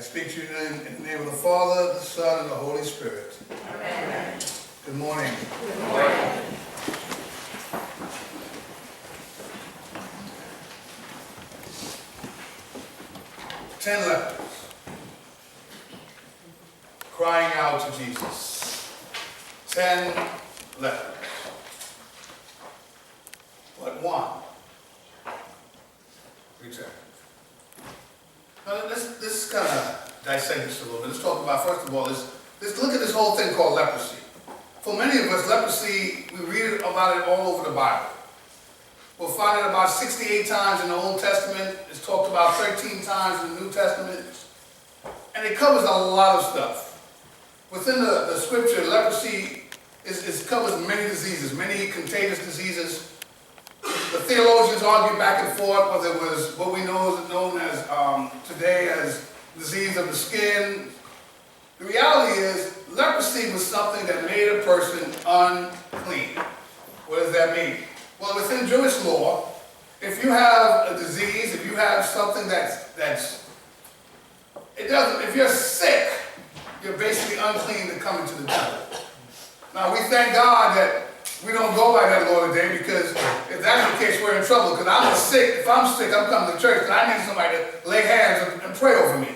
speak to you in the name of the Father, the Son, and the Holy Spirit. Amen. Good morning. Good morning. 10 lepers crying out to Jesus. 10 lepers. But one returned. Now let's kind of dissect this a little bit. Let's talk about, first of all, let's look at this whole thing called leprosy. For many of us, leprosy, we read about it all over the Bible. We'll find it about 68 times in the Old Testament. It's talked about 13 times in the New Testament. And it covers a lot of stuff. Within the scripture, leprosy covers many diseases, many contagious diseases. The theologians argue back and forth whether it was what we know is known as today as disease of the skin. The reality is, leprosy was something that made a person unclean. What does that mean? Well, within Jewish law, if you have a disease, if you have something if you're sick, you're basically unclean to come into the temple. Now, we thank God that we don't go by that law today, because if that's the case, we're in trouble. Because I'm sick. If I'm sick, I'm coming to church, because I need somebody to lay hands and pray over me.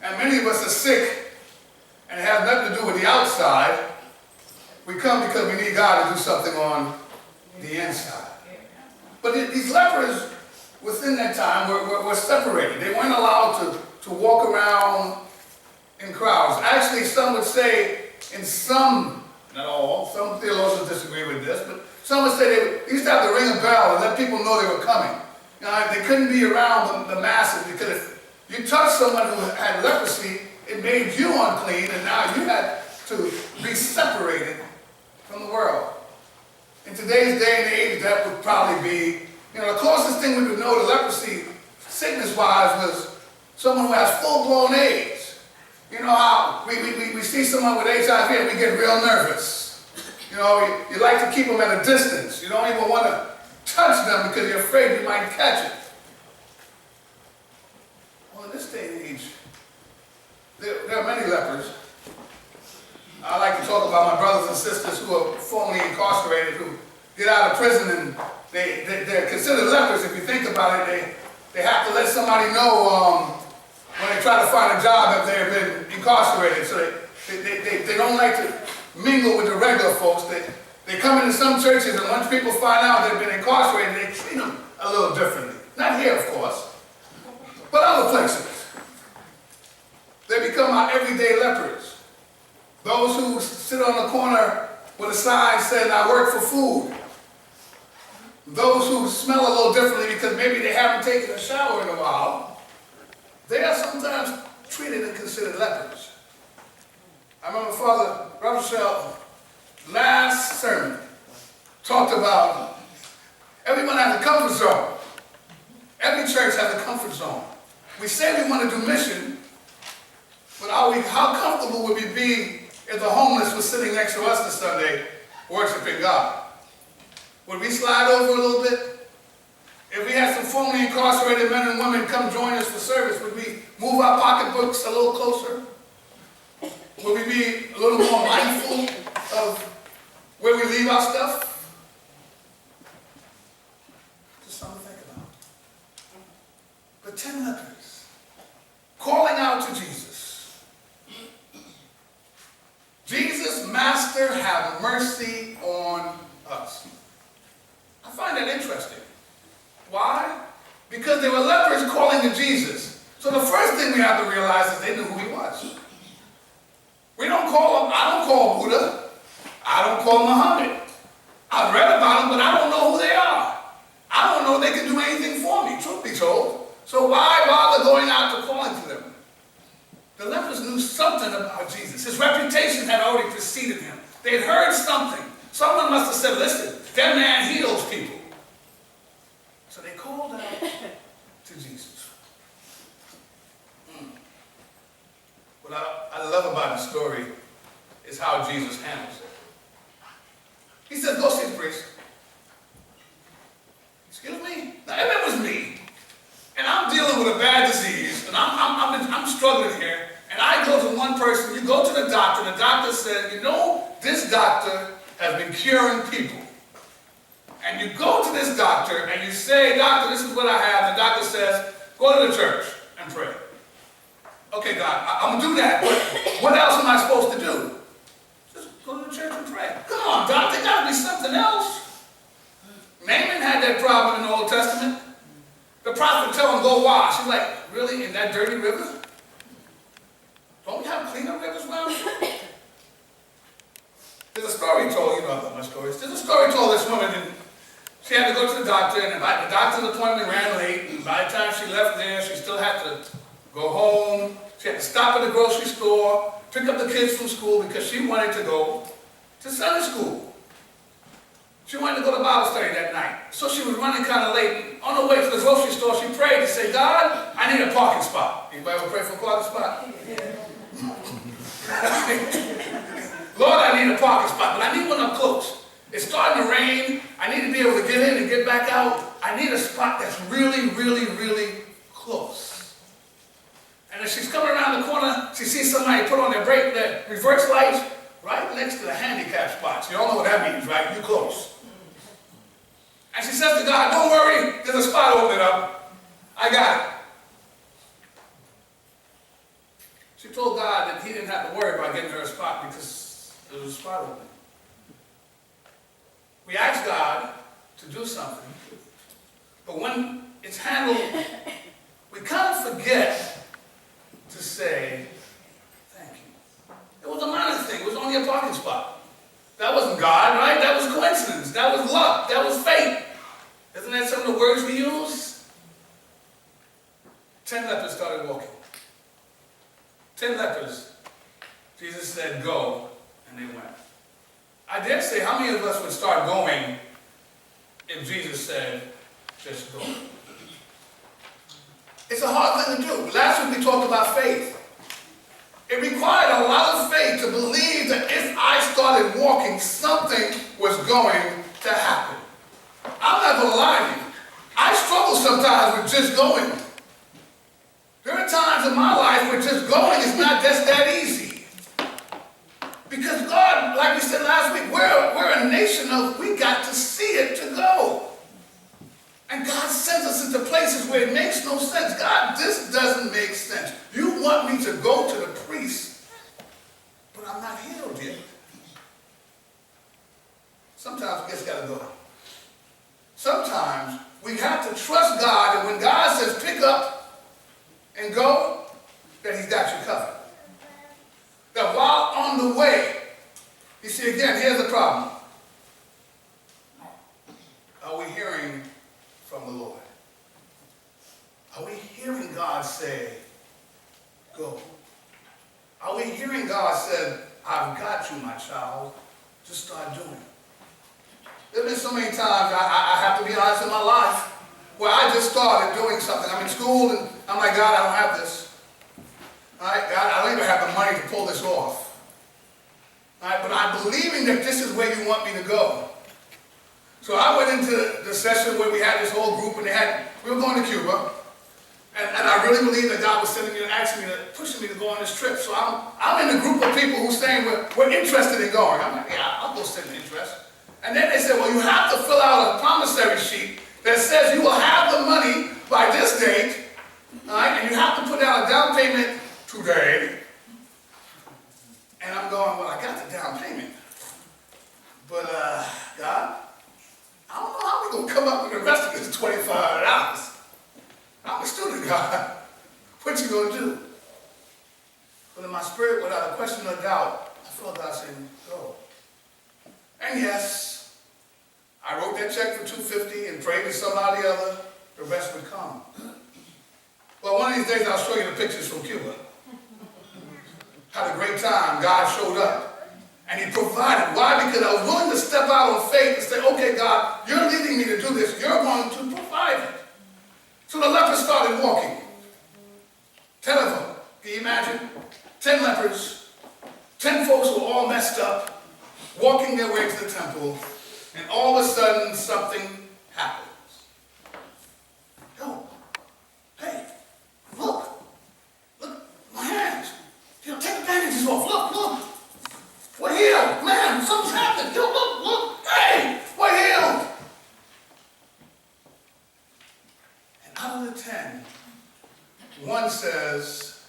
And many of us are sick, and it has nothing to do with the outside. We come because we need God to do something on the inside. But these lepers, within that time, were separated. They weren't allowed to walk around in crowds. Actually, some would say, in some, not all, some theologians disagree with this, but some would say they used to have to ring a bell and let people know they were coming. Now, they couldn't be around the masses, because if you touched someone who had leprosy, it made you unclean, and now you had to be separated from the world. In today's day and age, that would probably be, the closest thing we would know to leprosy, sickness-wise, was someone who has full-blown AIDS. You know how we see someone with HIV and we get real nervous. You like to keep them at a distance. You don't even want to touch them because you're afraid you might catch it. Well, in this day and age, there are many lepers. I like to talk about my brothers and sisters who are formerly incarcerated, who get out of prison, and they're considered lepers. If you think about it, they have to let somebody know when they try to find a job if they've been incarcerated. So they don't like to mingle with the regular folks. They come into some churches, and once people find out they've been incarcerated, they treat them a little differently. Not here, of course, but other places. They become our everyday lepers. Those who sit on the corner with a sign saying, "I work for food." Those who smell a little differently because maybe they haven't taken a shower in a while. They are sometimes treated and considered lepers. I remember Father Rochelle last sermon talked about everyone has a comfort zone. Every church has a comfort zone. We say we want to do mission, but how comfortable would we be if the homeless was sitting next to us this Sunday worshiping God? Would we slide over a little bit? If we had some formerly incarcerated men and women come join us for service, would we move our pocketbooks a little closer? Would we be a little more mindful of where we leave our stuff? Just something to think about. But 10 lepers calling out to Jesus. Jesus, Master, have mercy on us. I find that interesting. Why? Because they were lepers calling to Jesus. So the first thing we have to realize is they knew who he was. I don't call Buddha. I don't call Muhammad. I've read about them, but I don't know who they are. I don't know if they can do anything for me, truth be told. So why bother going out to calling to them? The lepers knew something about Jesus. His reputation had already preceded him. They had heard something. Someone must have said, "Listen, that man heals people." So they called out to Jesus. What I love about the story is how Jesus handles it. He said, "Go see the priest." Excuse me? Now, if it was me, and I'm dealing with a bad disease, and I'm struggling here, and I go to one person, you go to the doctor, and the doctor says, you know, this doctor has been curing people. And you go to this doctor, and you say, doctor, this is what I have. The doctor says, go to the church and pray. Okay, God, I'm going to do that, but what else am I supposed to do? Just go to the church and pray. Come on, doc, there got to be something else. Naaman had that problem in the Old Testament. The prophet told him, go wash. He's like, really, in that dirty river? Don't we have cleaner rivers around here? There's a story told, you know about my stories. There's a story told this woman, and she had to go to the doctor, and the doctor's appointment ran late, and by the time she left there, she still had to go home. She had to stop at the grocery store, pick up the kids from school because she wanted to go to Sunday school. She wanted to go to Bible study that night. So she was running kind of late. And on her way to the grocery store, she prayed to say, God, I need a parking spot. Anybody ever pray for a parking spot? Yeah. Lord, I need a parking spot, but I need one up close. It's starting to rain. I need to be able to get in and get back out. I need a spot that's really, really, really close. And as she's coming around the corner, she sees somebody put on their brake, their reverse lights, right next to the handicap spots. You all know what that means, right? You're close. And she says to God, don't worry, there's a spot opening up. I got it. She told God that he didn't have to worry about getting her a spot because there was a spot open. We ask God to do something, but when it's handled, we kind of forget to say, thank you. It was a minor thing. It was only a parking spot. That wasn't God, right? That was coincidence. That was luck. That was fate. Isn't that some of the words we use? 10 lepers started walking. 10 lepers. Jesus said, go, and they went. I dare say, how many of us would start going if Jesus said, just go? It's a hard thing to do. Last week we talked about faith. It required a lot of faith to believe that if I started walking, something was going to happen. I'm not going to lie to you. I struggle sometimes with just going. There are times in my life where just going is not just that easy. Because God, like we said last week, we're a nation of, we got to see it to go. And God sends us into places where it makes no sense. God, this doesn't make sense. You want me to go to the priest, but I'm not healed yet. Sometimes we just got to go. Sometimes we have to trust God, and when God says pick up and go, that he's got you covered. That while on the way, you see, again, here's the problem. Are we hearing from the Lord? Are we hearing God say, go? Are we hearing God say, I've got you, my child, just start doing it? There have been so many times, I have to be honest, in my life, where I just started doing something. I'm in school, and I'm like, God, I don't have this. All right, God, I don't even have the money to pull this off. All right, but I'm believing that this is where you want me to go. So I went into the session where we had this whole group, and we were going to Cuba, and I really believe that God was sending me and asking me, pushing me to go on this trip. So I'm in a group of people who's saying we're interested in going. I'm like, yeah, I'll go send an interest. And then they said, well, you have to fill out a promissory sheet that says you will have the money by this date, all right, and you have to put down a down payment today. And I'm going, well, I got the down payment, but God, I don't know how we're going to come up with the rest of this $2,500. I'm a student, God. What you going to do? But in my spirit, without a question or doubt, I felt God saying, go. And yes, I wrote that check for $250 and prayed to somebody other. The rest would come. Well, one of these days I'll show you the pictures from Cuba. Had a great time. God showed up. And he provided. Why? Because I was willing to step out on faith and say, okay, God, you're leading me to do this. You're going to provide it. So the lepers started walking. 10 of them. Can you imagine? 10 lepers. 10 folks who were all messed up, walking their way to the temple, and all of a sudden something happens. Yo, hey, look, my she's off. Look. We're healed. Man, something's happened. Yo, look. Hey, we're healed. And out of the 10, one says,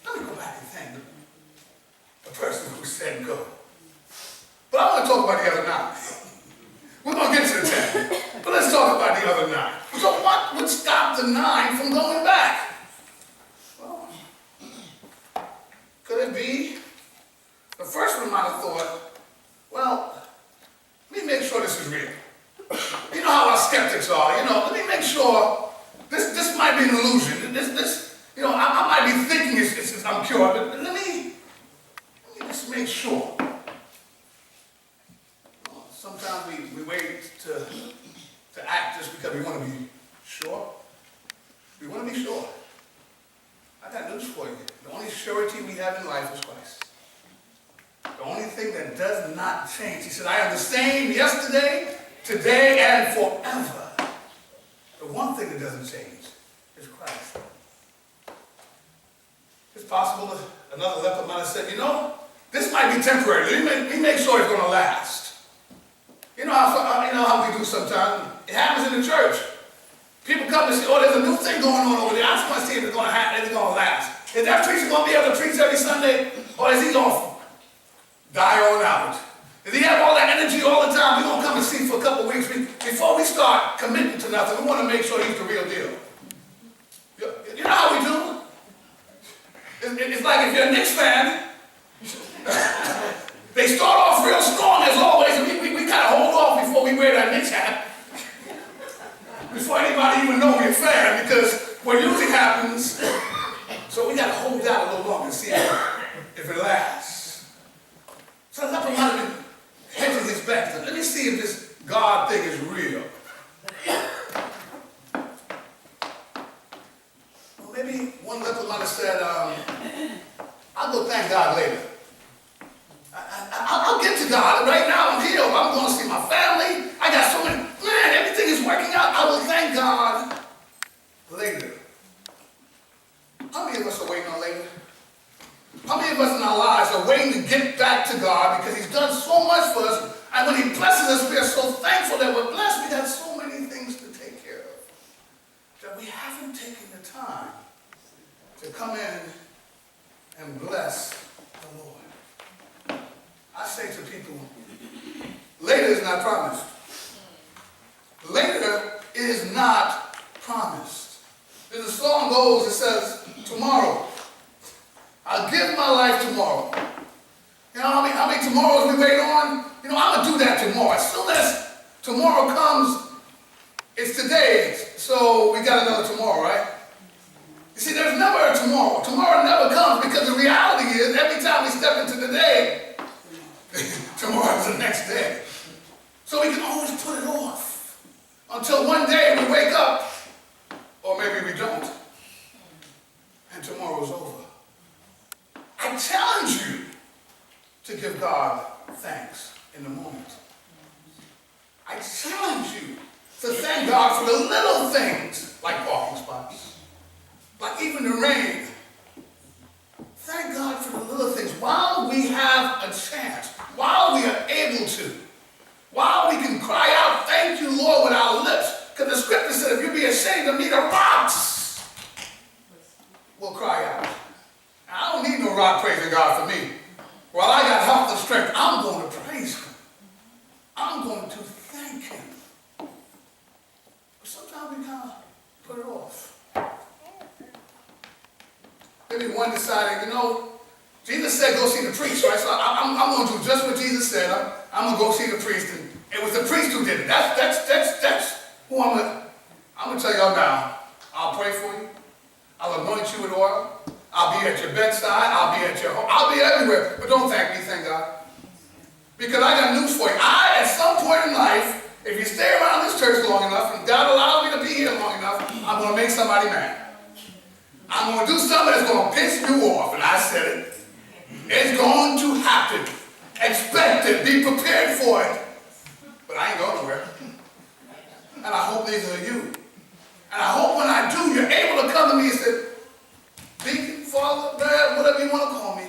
let me go back and thank the person who said go. But I want to talk about the other 9. We're going to get to the 10, but let's talk about the other 9. So what would stop the 9 from going back? Well, could it be? The first one might have thought, well, let me make sure this is real. You know how our skeptics are, let me make sure this might be an illusion. I might be thinking I'm cured, but let me just make sure. Sometimes we wait to act just because we want to be sure. We want to be sure. I got news for you. The only surety we have in life is Christ. The only thing that does not change. He said, I am the same yesterday, today, and forever. The one thing that doesn't change is Christ. It's possible that another leper might have said, this might be temporary. Let me make sure it's going to last. You know how we do sometimes. It happens in the church. People come and say, oh, there's a new thing going on over there. I just want to see if it's going to happen, if it's going to last. Is that preacher going to be able to preach every Sunday? Or is he going to die on out? Does he have all that energy all the time? We're going to come and see for a couple of weeks. Before we start committing to nothing, we want to make sure he's the real deal. You know how we do? It's like if you're a Knicks fan, they start off real strong as always, and we kind of hold off before we wear that Knicks hat. Before anybody even know we're a fan, because what usually happens, so we got to hold out a little longer and see if it lasts. So the leper might have been hedging his bet. Let me see if this God thing is real. Well, maybe one leper might have said, I'll go thank God later. I'll get to God. Right now I'm healed. I'm going to see my family. I got so many, everything is working out. I will thank God later. How many of us are waiting on later? How many of us in our lives are waiting to get back to God because he's done so much for us, and when he blesses us, we are so thankful that we're blessed. We got so many things to take care of that we haven't taken the time to come in and bless the Lord. I say to people, later is not promised. Later is not promised. As the song goes, it says, tomorrow. I'll give my life tomorrow. You know how many tomorrows we wait on? I'm going to do that tomorrow. As soon as tomorrow comes, it's today. So we got another tomorrow, right? You see, there's never a tomorrow. Tomorrow never comes because the reality is every time we step into the day, tomorrow is the next day. So we can always put it off until one day we wake up, or maybe we don't, and tomorrow's over. I challenge you to give God thanks in the moment. I challenge you to thank God for the little things, like parking spots, like even the rain. Thank God for the little things while we have a chance, while we are able to, while we can cry out, thank you, Lord, with our lips. Because the scripture said, if you be ashamed of me, the rocks will cry out. I don't need no rock praising God for me. While I got health and strength, I'm going to praise him. I'm going to thank him. But sometimes we kind of put it off. Maybe one decided, Jesus said go see the priest, right? So I'm going to do just what Jesus said. I'm going to go see the priest. And it was the priest who did it. That's who I'm going to tell y'all now. I'll pray for you. I'll anoint you with oil. I'll be at your bedside. I'll be at your home. I'll be everywhere. But don't thank me, thank God. Because I got news for you. At some point in life, if you stay around this church long enough, and God allows me to be here long enough, I'm going to make somebody mad. I'm going to do something that's going to piss you off. And I said it. It's going to happen. Expect it. Be prepared for it. But I ain't going nowhere. And I hope neither are you. And I hope when I do, you're able to come to me and say, Deacon, Father, Dad, whatever you want to call me,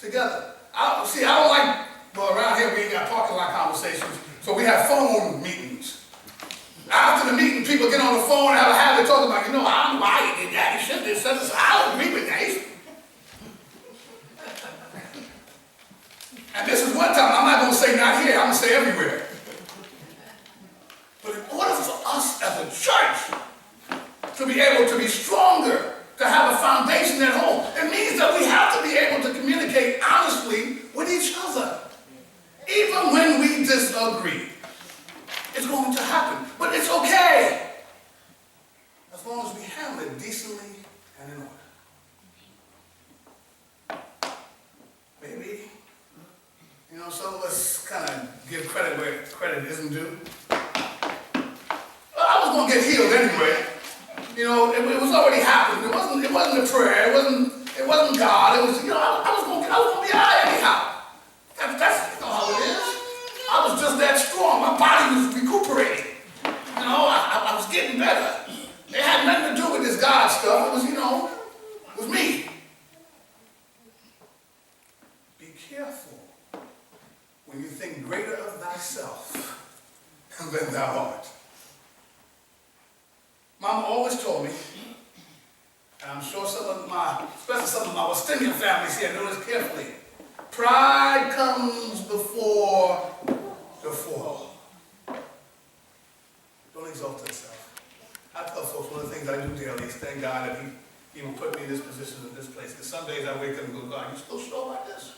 together. I don't like, well, around here we ain't got parking lot conversations, so we have phone meetings. After the meeting, people get on the phone and have a habit of talking about, I don't know why you did that, you should have said this. I don't agree with that. And this is one time, I'm not going to say not here, I'm going to say everywhere. But in order for us as a church to be able to be stronger, to have a foundation at home, it means that we have to be able to communicate honestly with each other. Even when we disagree. It's going to happen. But it's okay. As long as we handle it decently and in order. Maybe, some of us kind of give credit where credit isn't due. Well, I was going to get healed anyway. It was already happening. It wasn't a prayer. It wasn't God. It was, I was going to be all right anyhow. That's how it is. I was just that strong. My body was recuperating. I was getting better. It had nothing to do with this God stuff. It was, it was me. Be careful when you think greater of thyself than thou art. Mama always told me, and I'm sure especially some of my Westinian families here know this carefully, pride comes before the fall. Don't exalt yourself. I tell folks one of the things I do daily is thank God that He even put me in this position in this place. Because some days I wake up and go, God, you still sure about this?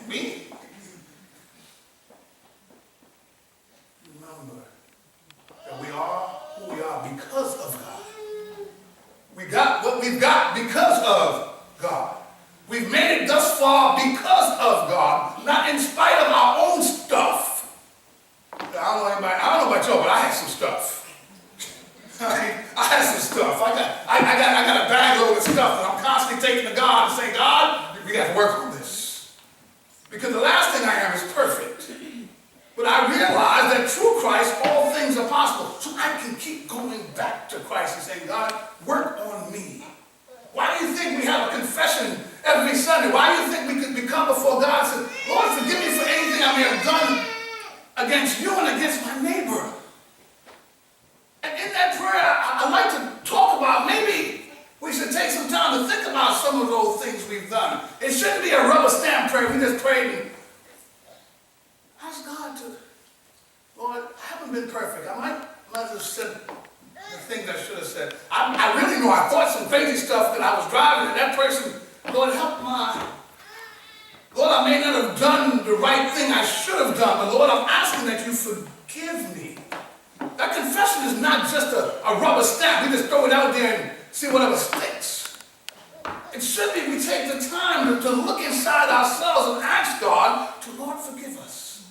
Me? Remember that we are who we are because of God. We got what we've got because of God. We've made it thus far because of God, not in spite of our own stuff. I don't know about y'all, but I had some stuff. I had some stuff. I got a bag load of stuff that I'm constantly taking to God and saying, God, we got to work on this. Because the last thing I am is perfect. But I realize that through Christ, all things are possible. So I can keep going back to Christ and saying, God, work on me. Why do you think we have a confession every Sunday? Why do you think we could come before God and say, Lord, forgive me for anything I may have done against you and against my neighbor? And in that prayer, I like to talk about, maybe we should take some time to think about some of those things we've done. It shouldn't be a rubber stamp prayer. We just prayed and ask God to, Lord, I haven't been perfect. I might have said the things I should have said. I really know I thought some crazy stuff that I was driving and that person, Lord, Lord, I may not have done the right thing I should have done, but Lord, I'm asking that you forgive me. That confession is not just a rubber stamp. We just throw it out there and see whatever sticks. It should be we take the time to look inside ourselves and ask God to, Lord, forgive us.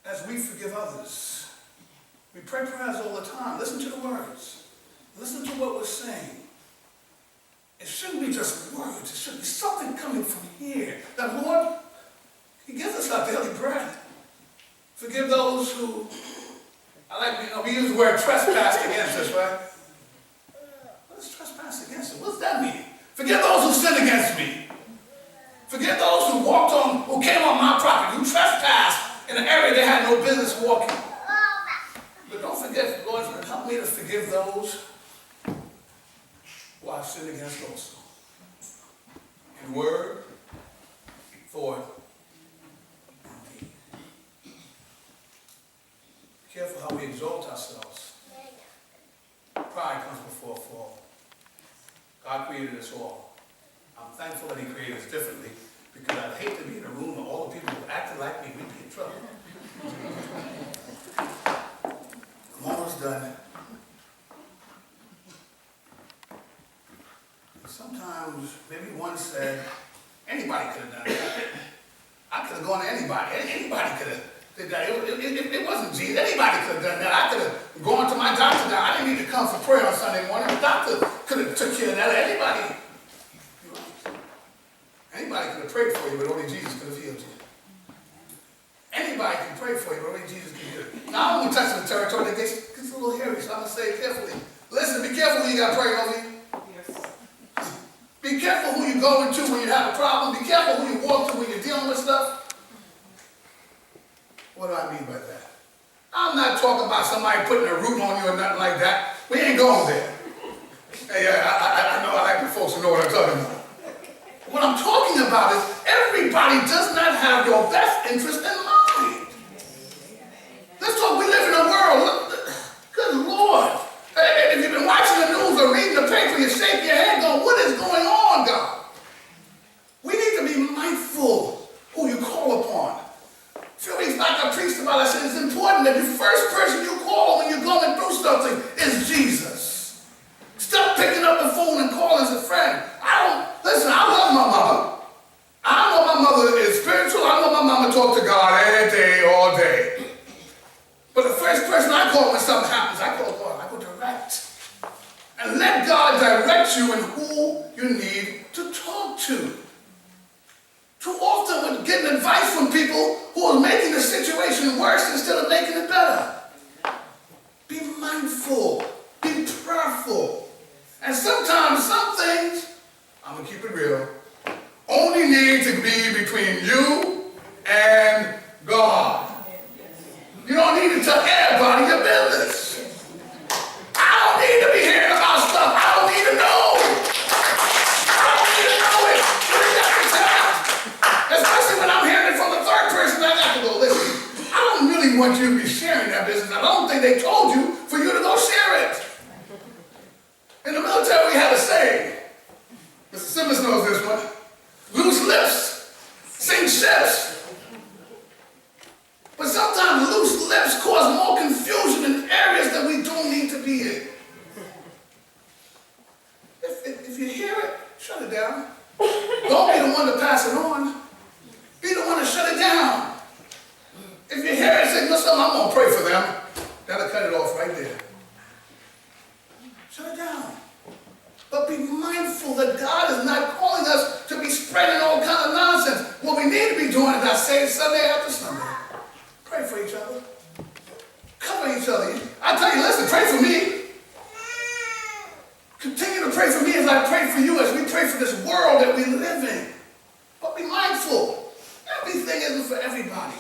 As we forgive others. We pray prayers all the time. Listen to the words. Listen to what we're saying. It shouldn't be just words. It should be something coming from here. That Lord, He gives us our daily bread. Forgive those who, we use the word trespass against us, right? What is trespass against us? What does that mean? Forgive those who sin against me. Forgive those who who came on my property, who trespassed in an area they had no business walking. But don't forget, Lord, help me to forgive those who I've sinned against also. In word, thought, and deed. Be careful how we exalt ourselves. Pride comes before a fall. God created us all. I'm thankful that He created us differently, because I'd hate to be in a room where all the people who acted like me, we'd be in trouble. I'm almost done. Sometimes, maybe one said, anybody could have done that. I could have gone to anybody. Anybody could have did that. It wasn't Jesus. Anybody could have done that. I could have gone to my doctor now. I didn't need to come for prayer on Sunday morning. The doctor could have took care of that. Anybody could have prayed for you, but only Jesus could have healed you. Anybody can pray for you, but only Jesus can heal you. Now, I'm going to touch the territory that gets a little hairy, so I'm going to say it carefully. Listen, be careful when you got praying over you. Be careful who you go into when you have a problem. Be careful who you walk to when you're dealing with stuff. What do I mean by that? I'm not talking about somebody putting a root on you or nothing like that. We ain't going there. Hey, I know I like the folks who know what I'm talking about. What I'm talking about is everybody does not have your best interest in mind. Let's talk, we live in a world, good Lord. If you've been watching the news or reading the paper, you shake your head going, what is going on, God? We need to be mindful who you call upon. It's like I preached about, I said it's important that the first person you call when you're going through something is Jesus. Stop picking up the phone and calling as a friend. Listen, I love my mother. I know my mother is spiritual. I know my mama talk to God every day, all day. But the first person I call when something happens, I call God. I go direct. And let God direct you in who you need to talk to. Too often we're getting advice from people who are making the situation worse instead of making it better. Be mindful. Be prayerful. And sometimes some things, I'm going to keep it real, only need to be between you and God. You don't need to tell everybody your business. I don't need to be hearing about stuff I don't need to know. I don't need to know it. What do you got to tell? Especially when I'm hearing it from the third person, I got to go, listen, I don't really want you to be sharing that business. I don't think they told you for you to go share it. In the military, we had a saying. Mr. Simmons knows this one. Loose lips sink ships. But sometimes loose lips cause more confusion in areas that we don't need to be in. If you hear it, shut it down. Don't be the one to pass it on. Be the one to shut it down. If you hear it, say, listen, I'm going to pray for them. That'll cut it off right there. Shut it down. But be mindful that God is not calling us to be spreading all kind of nonsense. What we need to be doing, as I say, Sunday after Sunday. Pray for each other. Cover each other. I tell you, listen, pray for me. Continue to pray for me as I pray for you, as we pray for this world that we live in. But be mindful. Everything isn't for everybody.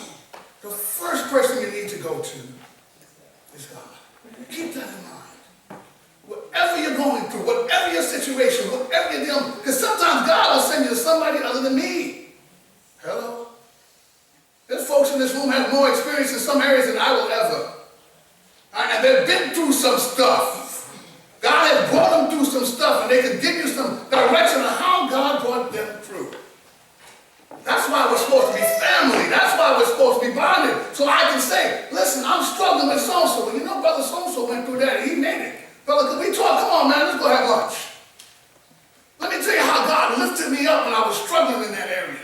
The first person you need to go to is God. Keep that in mind. Whatever you're going through, whatever your situation, whatever you're dealing with, because sometimes God will send you to somebody other than me. Hello? There's folks in this room have more experience in some areas than I will ever. And they've been through some stuff. God has brought them through some stuff, and they can give you some direction on how God brought them through. That's why we're supposed to be family. That's why we're supposed to be bonded. So I can say, listen, I'm struggling with so-and-so. Well, you know, Brother so-and-so went through that, and he made it. Brother, could we talk? Come on, man, let's go have lunch. Let me tell you how God lifted me up when I was struggling in that area.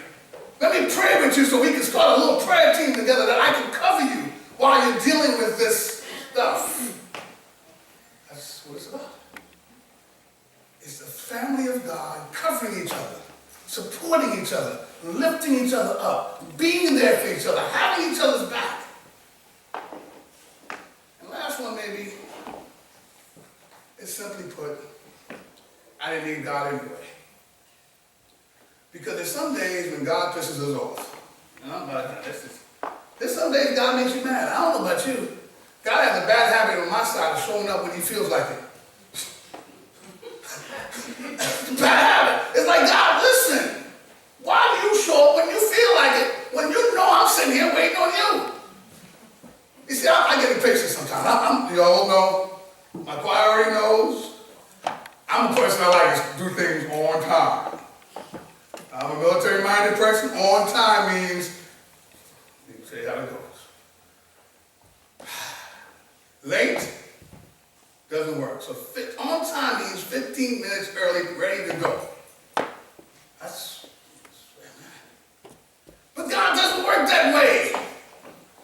Let me pray with you so we can start a little prayer team together that I can cover you while you're dealing with this stuff. That's what it's about. It's the family of God covering each other, supporting each other, lifting each other up, being there for each other, having each other's back. And last one maybe is simply put, I didn't need God anyway. Because there's some days when God pisses us off. And I'm like, there's some days God makes you mad. I don't know about you. God has a bad habit on my side of showing up when he feels like it. Bad habit. It's like, God, listen. Why do you show up when you feel like it, when you know I'm sitting here waiting on you? You see, I get impatient sometimes. You all know, my choir already knows. I'm a person I like to do things on time. I'm a military-minded person. On time means, you can say how it goes. Late doesn't work. So on time means 15 minutes early, ready to go. That's but God doesn't work that way.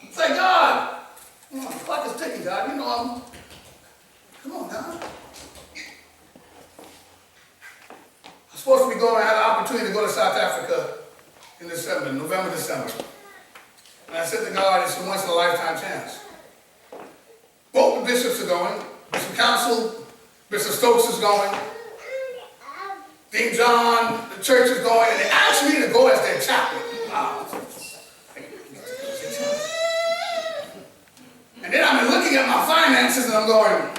It's like, God, the clock is ticking, God. You know, come on, God. I'm supposed to be going, I had an opportunity to go to South Africa in December, November, December. And I said to God, it's a once in a lifetime chance. Both the bishops are going. Bishop Council, Bishop Stokes is going. Deacon John, the church is going, and they asked me to go as their chaplain. Wow. And then I've been looking at my finances and I'm going,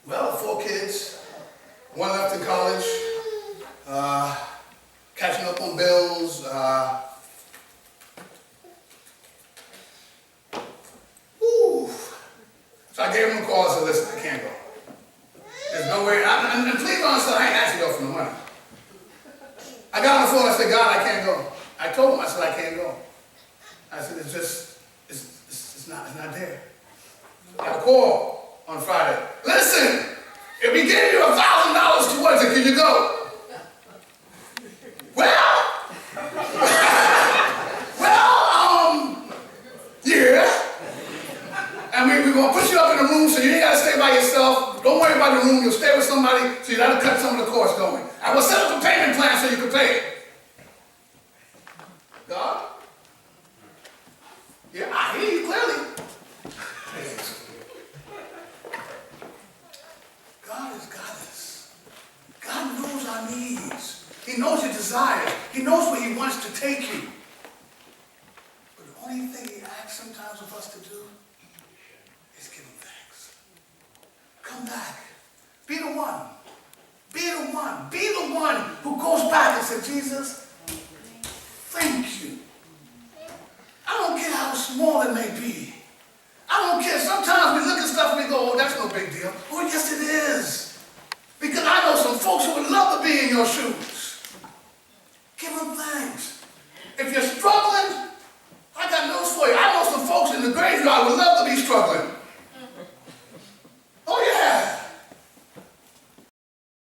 well, 4 kids, 1 left in college, catching up on bills, So I gave him a call and said, listen, I can't go. There's no way, and please don't understand, I ain't asked you to go for no money. I got on the phone and I said, God, I can't go. I told him, I said, I can't go. I said, it's not there. I got a call on Friday. Listen, if we gave you $1,000 towards it, can you go? Yeah. And we're going to put you up in a room so you ain't got to stay by yourself. Don't worry about the room. You'll stay with somebody so you got to cut some of the costs going. And we'll set up a payment plan so you can pay it. God? Yeah, I hear you clearly. God has got us. God knows our needs. He knows your desires. He knows where He wants to take you. But the only thing He asks sometimes of us to do is give Him thanks. Come back. Be the one. Be the one. Be the one who goes back and says, Jesus, thank you. I don't care how small it may be. I don't care. Sometimes we look at stuff and we go, oh, that's no big deal. Oh, yes, it is. Because I know some folks who would love to be in your shoes. Give them thanks. If you're struggling, I got news for you. I know some folks in the graveyard would love to be struggling.